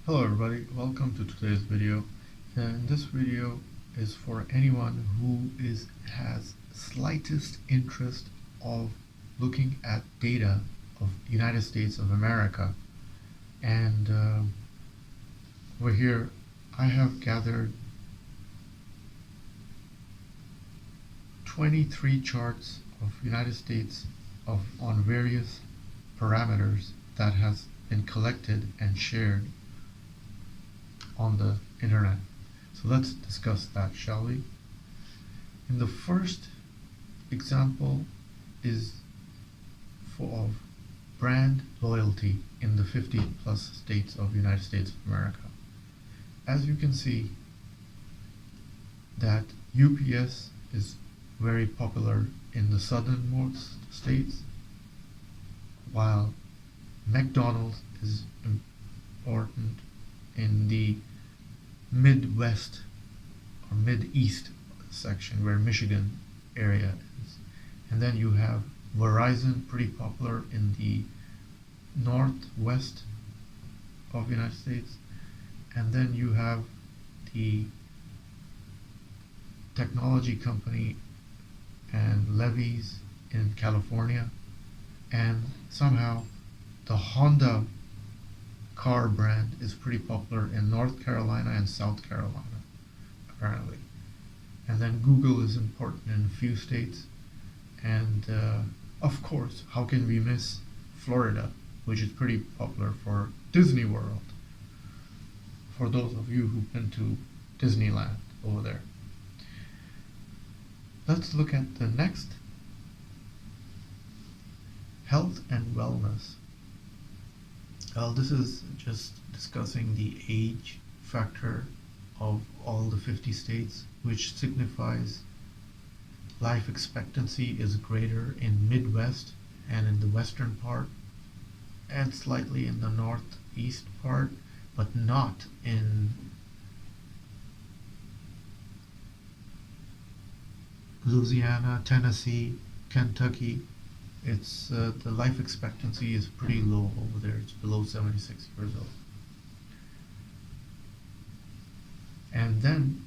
Hello everybody, welcome to today's video. And this video is for anyone who has slightest interest of looking at data of United States of America. And over here I have gathered 23 charts of United States on various parameters that has been collected and shared on the internet. So let's discuss that, shall we? In the first example is of brand loyalty in the 50 plus states of United States of America. As you can see that UPS is very popular in the southernmost states, while McDonald's is important in the Midwest or Mid-East section where Michigan area is. And then you have Verizon, pretty popular in the northwest of the United States. And then you have the technology company and Levi's in California. And somehow the Honda car brand is pretty popular in North Carolina and South Carolina, apparently. And then Google is important in a few states. And of course, how can we miss Florida, which is pretty popular for Disney World, for those of you who've been to Disneyland over there. Let's look at the next. Health and wellness. Well, this is just discussing the age factor of all the 50 states, which signifies life expectancy is greater in Midwest and in the western part, and slightly in the northeast part, but not in Louisiana, Tennessee, Kentucky. It's the life expectancy is pretty low over there. It's below 76 years old. And then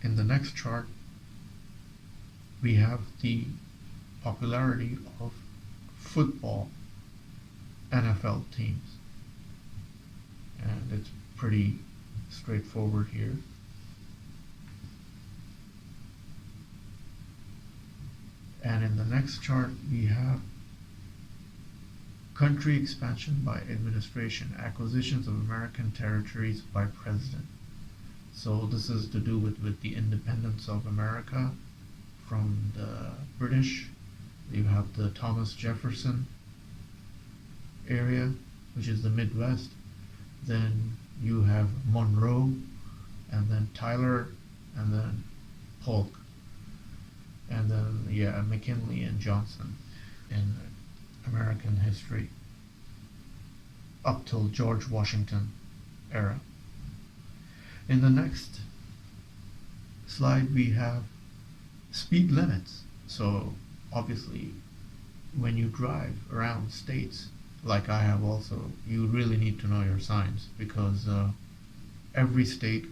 in the next chart we have the popularity of football NFL teams, and it's pretty straightforward here. And in the next chart, we have country expansion by administration, acquisitions of American territories by president. So this is to do with the independence of America from the British. You have the Thomas Jefferson area, which is the Midwest. Then you have Monroe, and then Tyler, and then Polk. And then, McKinley and Johnson in American history up till George Washington era. In the next slide we have speed limits. So obviously when you drive around states, like I have also, you really need to know your signs, because every state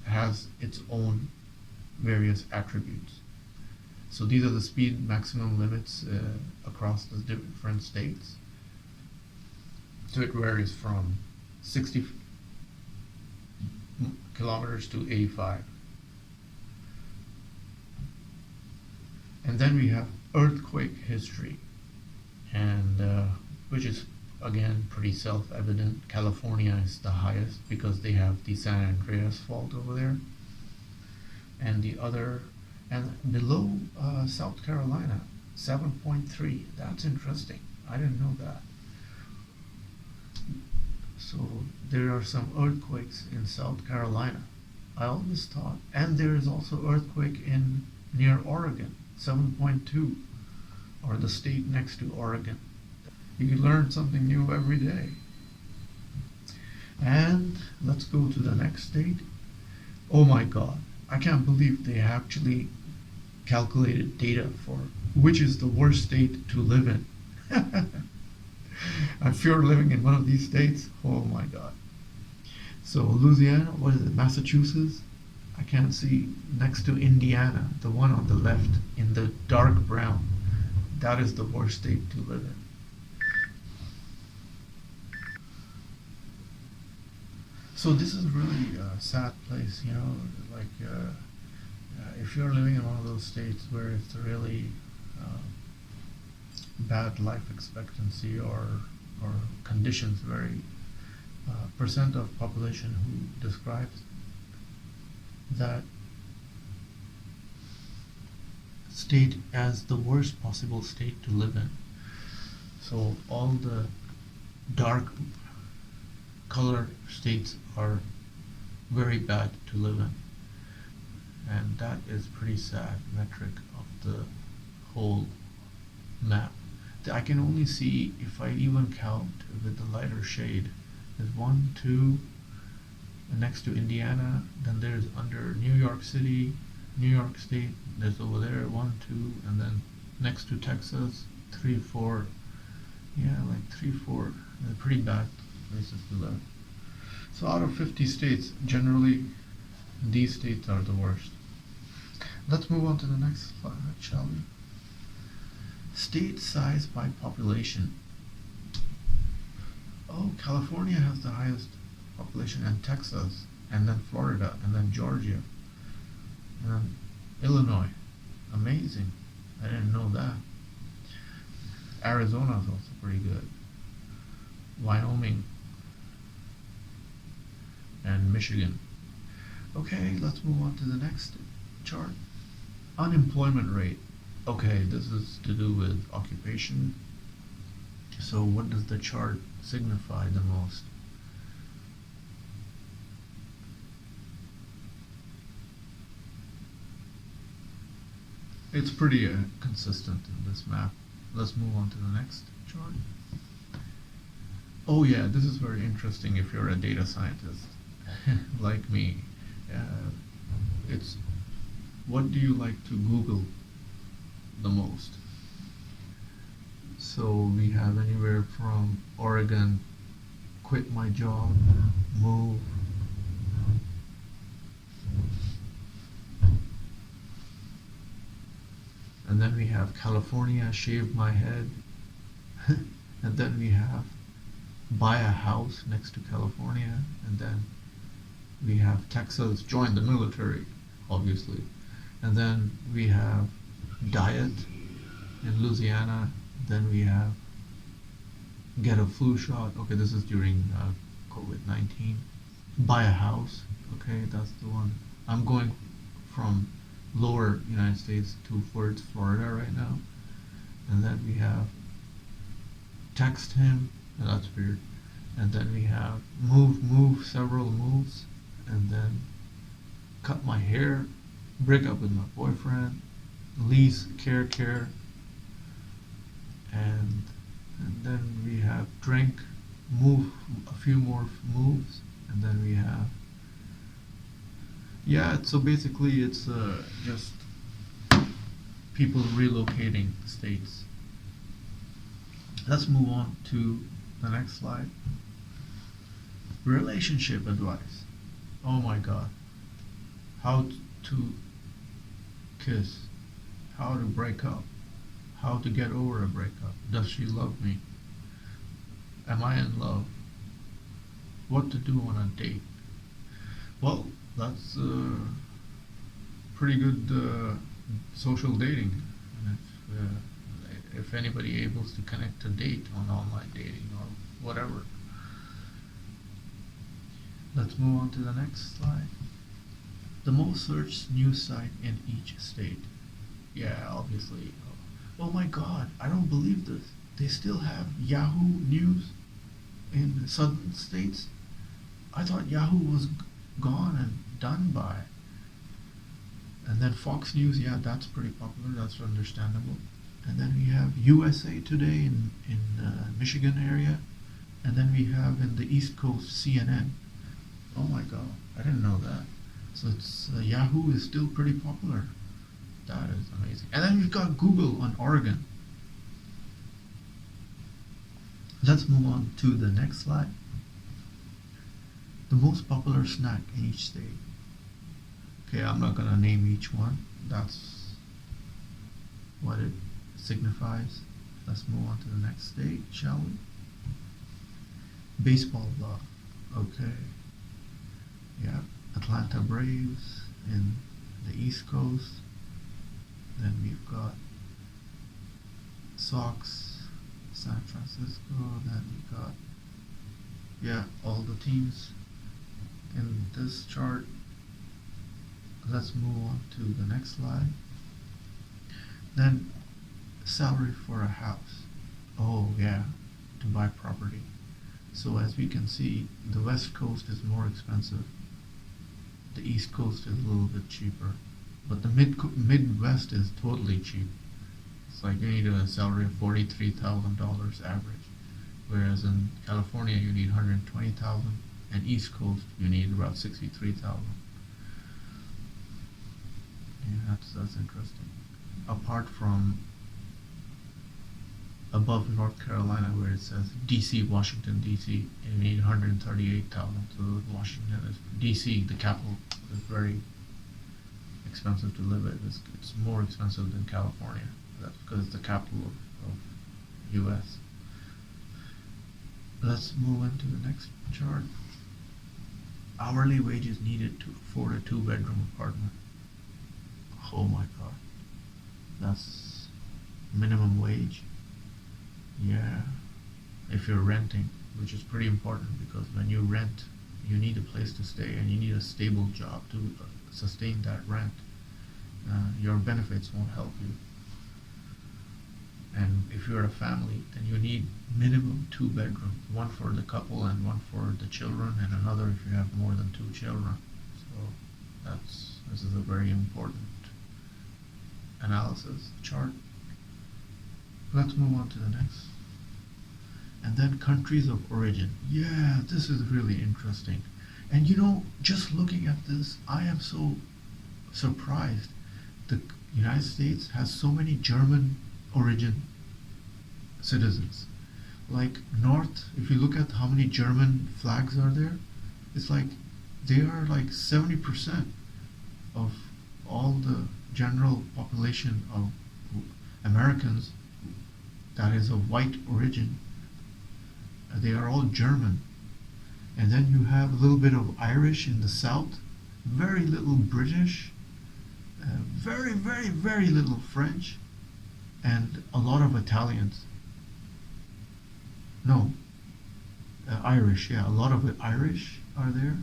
has its own various attributes. So these are the speed maximum limits across the different states. So it varies from 60 kilometers to 85. And then we have earthquake history, and which is again pretty self-evident. California is the highest because they have the San Andreas fault over there. And below South Carolina, 7.3. That's interesting. I didn't know that. So there are some earthquakes in South Carolina. I always thought, and there is also earthquake near Oregon, 7.2, or the state next to Oregon. You learn something new every day. And let's go to the next state. Oh my God. I can't believe they actually calculated data for which is the worst state to live in. If you're living in one of these states, oh my God. So Louisiana, what is it? Massachusetts? I can't see next to Indiana, the one on the left in the dark brown. That is the worst state to live in. So this is really a sad place, you know, like if you're living in one of those states where it's really uh, bad life expectancy or conditions, very percent of population who describes that state as the worst possible state to live in. So all the dark color states are very bad to live in, and that is pretty sad metric of the whole map. I can only see, if I even count with the lighter shade, there's 1, 2 next to Indiana, then there's under New York City, New York State, there's over there 1, 2, and then next to Texas 3, 4. Yeah, like 3, 4. They're pretty bad places to live. So out of 50 states, generally these states are the worst. Let's move on to the next slide, shall we? State size by population. Oh, California has the highest population, and Texas, and then Florida, and then Georgia, and then Illinois. Amazing. I didn't know that. Arizona is also pretty good. Wyoming and Michigan. Okay, let's move on to the next chart. Unemployment rate. Okay, this is to do with occupation. So what does the chart signify the most? It's pretty consistent in this map. Let's move on to the next chart. Oh yeah, this is very interesting if you're a data scientist like me. It's what do you like to Google the most? So we have anywhere from Oregon, quit my job, move, and then we have California, shave my head, and then we have buy a house next to California, and then we have Texas, join the military, obviously, and then we have diet in Louisiana, then we have get a flu shot. Okay, this is during COVID-19. Buy a house. Okay, that's the one. I'm going from lower United States towards Florida right now. And then we have text him. That's weird. And then we have move, several moves. And then cut my hair, break up with my boyfriend, lease, care. And then we have drink, move, a few more moves, and then we have, yeah, so basically it's just people relocating states. Let's move on to the next slide. Relationship advice. Oh my God. How to kiss, how to break up, how to get over a breakup. Does she love me? Am I in love? What to do on a date? Well, that's pretty good social dating. And if anybody able to connect to date on online dating or whatever. Let's move on to the next slide. The most searched news site in each state. Yeah, obviously. Oh my God, I don't believe this. They still have Yahoo News in southern states. I thought Yahoo was gone and done by. And then Fox News, yeah, that's pretty popular. That's understandable. And then we have USA Today in Michigan area. And then we have in the East Coast CNN. Oh my God, I didn't know that. So it's Yahoo is still pretty popular. That is amazing. And then we've got Google on Oregon. Let's move on to the next slide. The most popular snack in each state. Okay, I'm not gonna name each one. That's what it signifies. Let's move on to the next state, shall we? Baseball law. Okay. Yeah. Atlanta Braves in the East Coast. Then we've got Sox, San Francisco. Then we got, yeah, all the teams in this chart. Let's move on to the next slide. Then salary for a house. Oh yeah, to buy property. So as we can see, the West Coast is more expensive. The East Coast is a little bit cheaper, but the Midwest is totally cheap. It's like you need a salary of $43,000 average, whereas in California you need 120,000, and East Coast you need about 63,000. Yeah, that's interesting. Apart from above North Carolina, where it says DC, Washington DC, you need 138,000. So Washington is DC, the capital, is very expensive to live in. It's more expensive than California. That's because it's the capital of U.S. Let's move into the next chart. Hourly wages needed to afford a 2-bedroom apartment. Oh my god. That's minimum wage. Yeah. If you're renting, which is pretty important because when you rent, you need a place to stay and you need a stable job to sustain that rent. Your benefits won't help you. And if you're a family, then you need minimum 2 bedrooms, one for the couple and one for the children, and another if you have more than 2 children. So this is a very important analysis chart. Let's move on to the next. And then countries of origin. Yeah, this is really interesting. And you know, just looking at this, I am so surprised. The United States has so many German origin citizens. Like North, if you look at how many German flags are there, it's like they are like 70% of all the general population of Americans that is of white origin. They are all German. And then you have a little bit of Irish in the south, very little British, very, very, very little French, and a lot of Italians. No, Irish, yeah, a lot of Irish are there,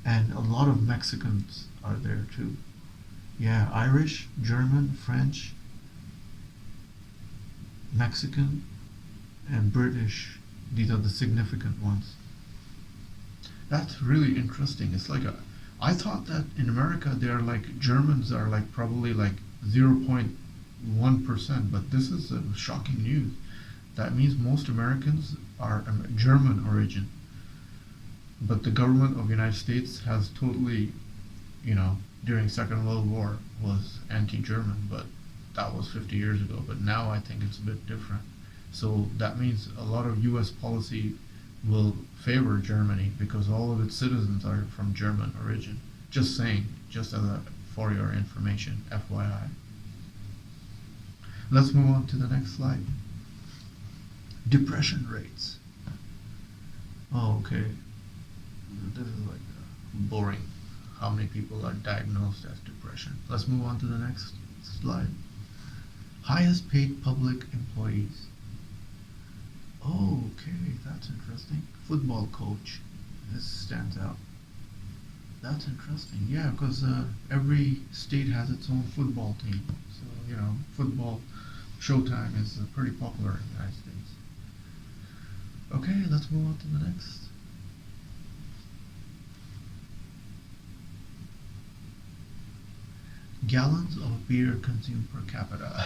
and a lot of Mexicans are there too. Yeah, Irish, German, French, Mexican, and British. These are the significant ones. That's really interesting. It's like I thought that in America they're like Germans are like probably like 0.1%, but this is shocking news. That means most Americans are German origin. But the government of the United States has totally, during Second World War was anti-German, but that was 50 years ago. But now I think it's a bit different. So that means a lot of U.S. policy will favor Germany because all of its citizens are from German origin. Just saying, just for your information, FYI. Let's move on to the next slide. Depression rates. Oh, okay. This is like boring. How many people are diagnosed as depression? Let's move on to the next slide. Highest paid public employees. Oh, okay, that's interesting. Football coach. This stands out. That's interesting. Yeah, because every state has its own football team. So, football Showtime is pretty popular in the United States. Okay, let's move on to the next. Gallons of beer consumed per capita.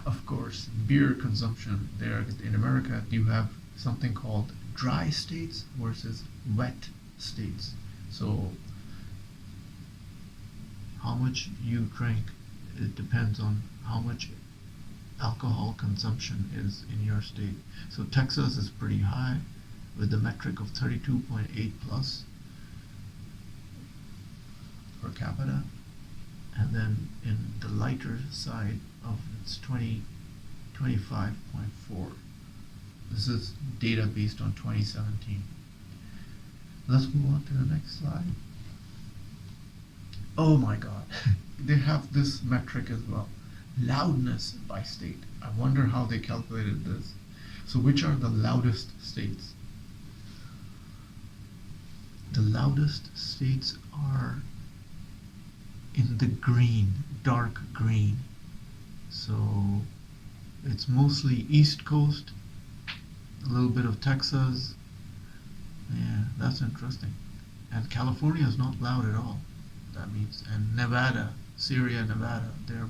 Of course, beer consumption there in America, you have something called dry states versus wet states. So how much you drink, it depends on how much alcohol consumption is in your state. So Texas is pretty high with the metric of 32.8 plus per capita, and then in the lighter side of it's 25.4. This is data based on 2017. Let's move on to the next slide. Oh my god, they have this metric as well. Loudness by state. I wonder how they calculated this. So which are the loudest states? The loudest states are in the green, dark green. So it's mostly East Coast, a little bit of Texas. Yeah, that's interesting. And California is not loud at all. That means, and Nevada, Syria, Nevada, they're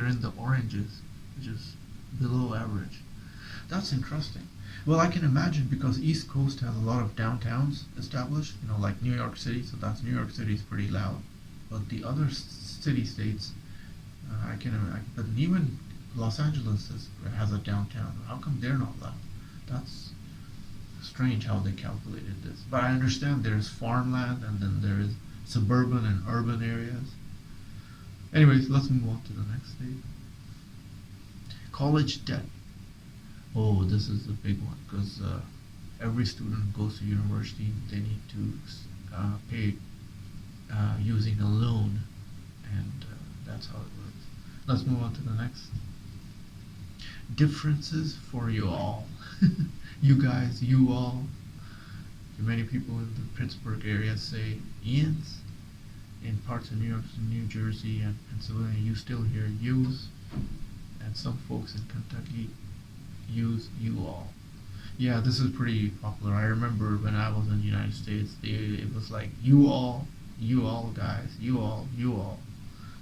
in the oranges, which is below average. That's interesting. Well, I can imagine because East Coast has a lot of downtowns established, like New York City, so that's New York City is pretty loud. But the other city states, I can imagine, but even Los Angeles has a downtown. How come they're not loud? That's strange how they calculated this. But I understand there's farmland and then there is suburban and urban areas. Anyways, let's move on to the next state. College debt. Oh, this is a big one because every student goes to university. They need to pay using a loan, and that's how it works. Let's move on to the next. Differences for you all. You guys, you all. Many people in the Pittsburgh area say Ian's. In parts of New York, New Jersey, and Pennsylvania, you still hear yous, and some folks in Kentucky use you all. Yeah, this is pretty popular. I remember when I was in the United States, it was like you all guys, you all, you all,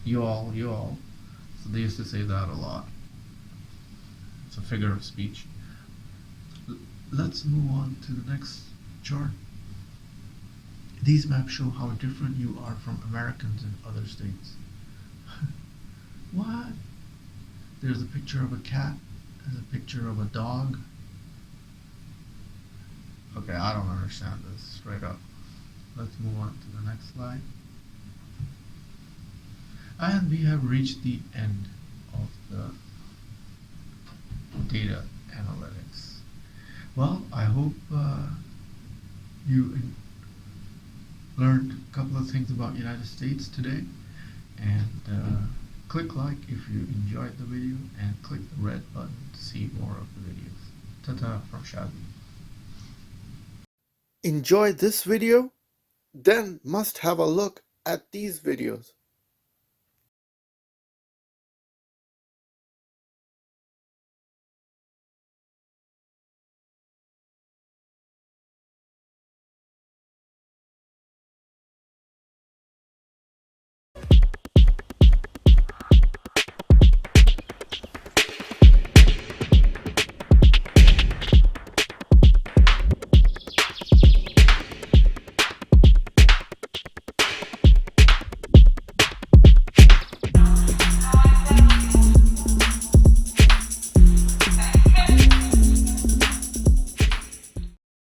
you all, you all. So they used to say that a lot. It's a figure of speech. Let's move on to the next chart. These maps show how different you are from Americans in other states. What? There's a picture of a cat. There's a picture of a dog. Okay, I don't understand this straight up. Let's move on to the next slide. And we have reached the end of the data analytics. Well, I hope you learned a couple of things about United States today, and click like if you enjoyed the video, and click the red button to see more of the videos. Ta-ta from Shazi. Enjoy this video? Then must have a look at these videos.